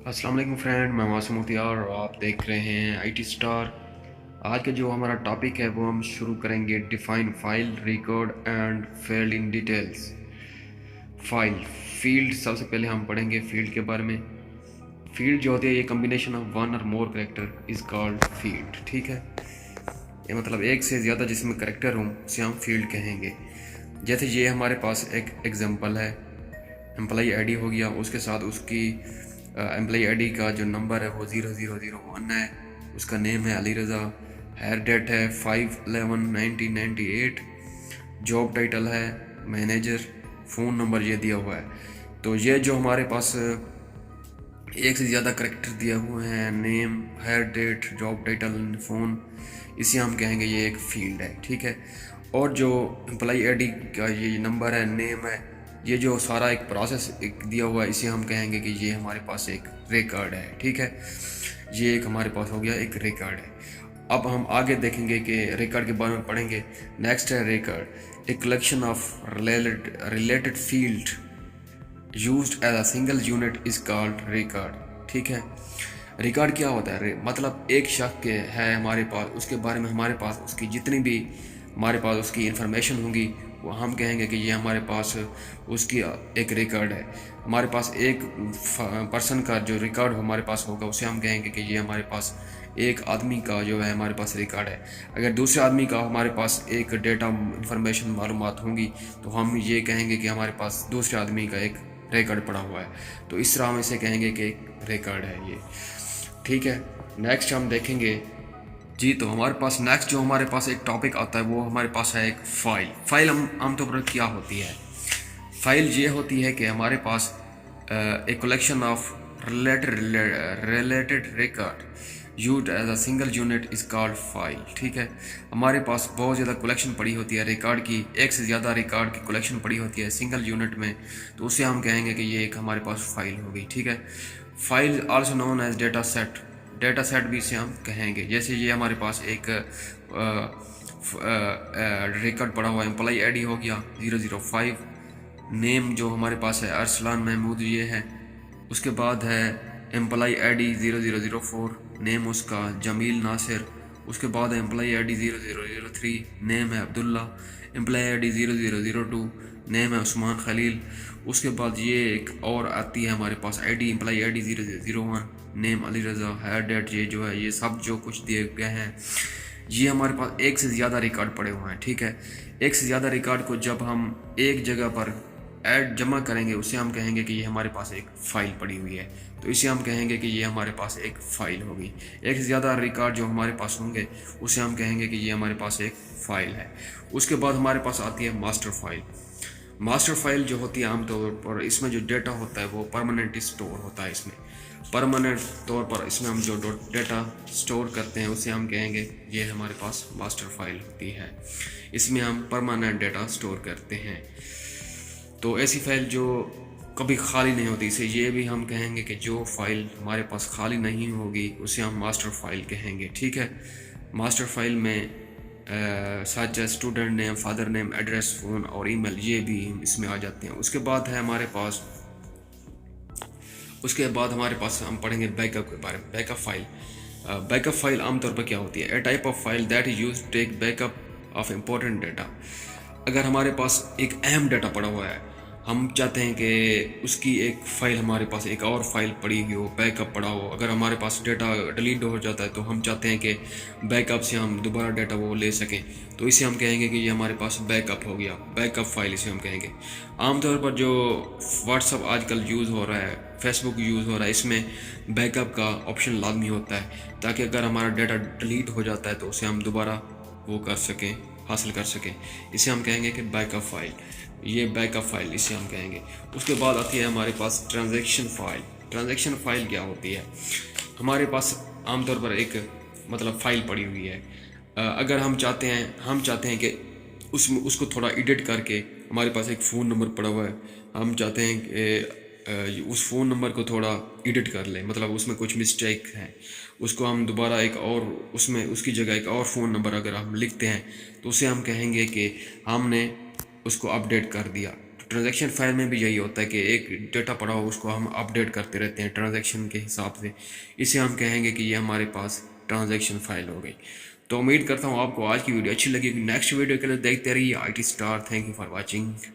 अस्सलाम वालेकुम फ्रेंड, मैं वासिम मुख्तियार और आप देख रहे हैं आईटी स्टार। आज का जो हमारा टॉपिक है वो हम शुरू करेंगे define file record and field in details. File field, सबसे पहले हम पढ़ेंगे फील्ड के बारे में। फील्ड जो होती है ये कम्बिनेशन ऑफ वन और मोर करेक्टर इज़ कॉल्ड फील्ड। ठीक है, ये मतलब एक से ज़्यादा जिसमें करेक्टर हों उसे हम फील्ड कहेंगे। जैसे ये हमारे पास एक एग्जांपल है, एम्प्लॉई आईडी हो गया, उसके साथ उसकी एम्प्लॉई आईडी का जो नंबर है वो 0001 है, उसका नेम है अली रज़ा, हायर डेट है 5/11/1998, जॉब टाइटल है मैनेजर, फ़ोन नंबर ये दिया हुआ है। तो ये जो हमारे पास एक से ज़्यादा करेक्टर दिया हुए हैं, name, hire date, job title, phone, इसे हम कहेंगे ये एक फील्ड है। ठीक है, और जो एम्प्लॉई आईडी का ये नंबर है, नेम है, ये जो सारा एक प्रोसेस एक दिया हुआ है, इसे हम कहेंगे कि ये हमारे पास एक रिकॉर्ड है। ठीक है, ये एक हमारे पास हो गया एक रिकॉर्ड है। अब हम आगे देखेंगे कि रिकॉर्ड के बारे में पढ़ेंगे। नेक्स्ट है record, a collection of related field used as a single unit is called record. ठीक है, रिकॉर्ड क्या होता है? मतलब एक शख्स के है हमारे पास, उसके बारे में हमारे पास उसकी जितनी भी हमारे पास उसकी इन्फॉर्मेशन होंगी वो हम कहेंगे कि ये हमारे पास उसकी एक रिकॉर्ड है। हमारे पास एक पर्सन का जो रिकॉर्ड हमारे पास होगा उसे हम कहेंगे कि ये हमारे पास एक आदमी का जो है हमारे पास रिकॉर्ड है। अगर दूसरे आदमी का हमारे पास एक डेटा इंफॉर्मेशन मालूमात होंगी तो हम ये कहेंगे कि हमारे पास दूसरे आदमी का एक रिकॉर्ड पड़ा हुआ है। तो इस तरह हम इसे कहेंगे कि एक रिकॉर्ड है ये। ठीक है, नेक्स्ट हम देखेंगे जी। तो हमारे पास नेक्स्ट जो हमारे पास एक टॉपिक आता है वो हमारे पास है एक फ़ाइल। फ़ाइल हम आमतौर पर क्या होती है? फ़ाइल ये होती है कि हमारे पास एक collection of related record used as a single unit is called file. ठीक है, हमारे पास बहुत ज़्यादा कलेक्शन पड़ी होती है रिकॉर्ड की, एक से ज़्यादा रिकॉर्ड की कलेक्शन पड़ी होती है सिंगल यूनिट में, तो उसे हम कहेंगे कि ये एक हमारे पास फाइल होगी। ठीक है, file also known as data set, data set भी इसे हम कहेंगे। जैसे ये हमारे पास एक रिकॉर्ड पड़ा हुआ एम्प्लॉई आईडी हो गया 005, नेम जो हमारे पास है अरसलान महमूद ये है, उसके बाद है एम्प्लॉई आईडी 0004, नेम उसका जमील नासिर, उसके बाद है एम्प्लॉई आईडी 0003, नेम है अब्दुल्ला, एम्प्लॉई आईडी 0002, नेम है उस्मान खलील, उसके बाद ये एक और आती है हमारे पास ID employee ID 0001, name Ali Raza, hire date, ये जो है ये सब जो कुछ दिए गए हैं ये हमारे पास एक से ज़्यादा रिकॉर्ड पड़े हुए हैं। ठीक है, एक से ज़्यादा रिकॉर्ड को जब हम एक जगह पर ऐड जमा करेंगे उसे हम कहेंगे कि ये हमारे पास एक फ़ाइल पड़ी हुई है, तो इसे हम कहेंगे कि ये हमारे पास एक फ़ाइल होगी। एक से ज़्यादा रिकॉर्ड जो हमारे पास होंगे उसे हम कहेंगे कि ये हमारे पास एक फ़ाइल है। उसके बाद हमारे पास आती है मास्टर फाइल। मास्टर फाइल जो होती है आमतौर पर इसमें जो डेटा होता है वो परमानेंट स्टोर होता है। इसमें परमानेंट तौर पर इसमें हम जो डेटा स्टोर करते हैं उसे हम कहेंगे ये हमारे पास मास्टर फाइल होती है। इसमें हम परमानेंट डेटा स्टोर करते हैं। तो ऐसी फाइल जो कभी खाली नहीं होती, इसे ये भी हम कहेंगे कि जो फाइल हमारे पास खाली नहीं होगी उसे हम मास्टर फाइल कहेंगे। ठीक है, मास्टर फाइल में सच student name, father name, address, phone और ईमेल ये भी इसमें आ जाते हैं। उसके बाद है हमारे पास हम पढ़ेंगे बैकअप के बारे में। बैकअप फाइल, बैकअप फाइल आमतौर पर क्या होती है? A type of file that is use to take backup of important data. अगर हमारे पास एक अहम डाटा पड़ा हुआ है, हम चाहते हैं कि उसकी एक फ़ाइल हमारे पास एक और फाइल पड़ी हुई हो, बैकअप पड़ा हो। अगर हमारे पास डेटा डिलीट हो जाता है तो हम चाहते हैं कि बैकअप से हम दोबारा डेटा वो ले सकें, तो इसे हम कहेंगे कि ये हमारे पास बैकअप हो गया, बैकअप फाइल इसे हम कहेंगे। आमतौर पर जो व्हाट्सअप आजकल यूज़ हो रहा है, फेसबुक यूज़ हो रहा है, इसमें बैकअप का ऑप्शन लाजमी होता है ताकि अगर हमारा डेटा डिलीट हो जाता है तो उसे हम दोबारा वो कर सकें, हासिल कर सकें। इसे हम कहेंगे कि बैकअप फाइल, ये बैकअप फाइल इसे हम कहेंगे। उसके बाद आती है हमारे पास ट्रांजैक्शन फाइल। ट्रांजैक्शन फाइल क्या होती है? हमारे पास आमतौर पर एक मतलब फ़ाइल पड़ी हुई है। अगर हम चाहते हैं कि उसको थोड़ा एडिट करके, हमारे पास एक फ़ोन नंबर पड़ा हुआ है, हम चाहते हैं कि उस फ़ोन नंबर को थोड़ा एडिट कर लें, मतलब उसमें कुछ मिस्टेक है, उसको हम दोबारा एक और उसमें उसकी जगह एक और फ़ोन नंबर अगर हम लिखते हैं तो उसे हम कहेंगे कि हमने उसको अपडेट कर दिया। ٹرانزیکشن فائل میں بھی یہی ہوتا ہے کہ ایک ڈیٹا پڑا ہو اس کو ہم اپڈیٹ کرتے رہتے ہیں ٹرانزیکشن کے حساب سے. اسے ہم کہیں گے کہ یہ ہمارے پاس ٹرانزیکشن فائل ہو گئی. تو امید کرتا ہوں آپ کو آج کی ویڈیو اچھی لگی. نیکسٹ ویڈیو کے لیے دیکھتے رہیے IT Star. Thank you for watching.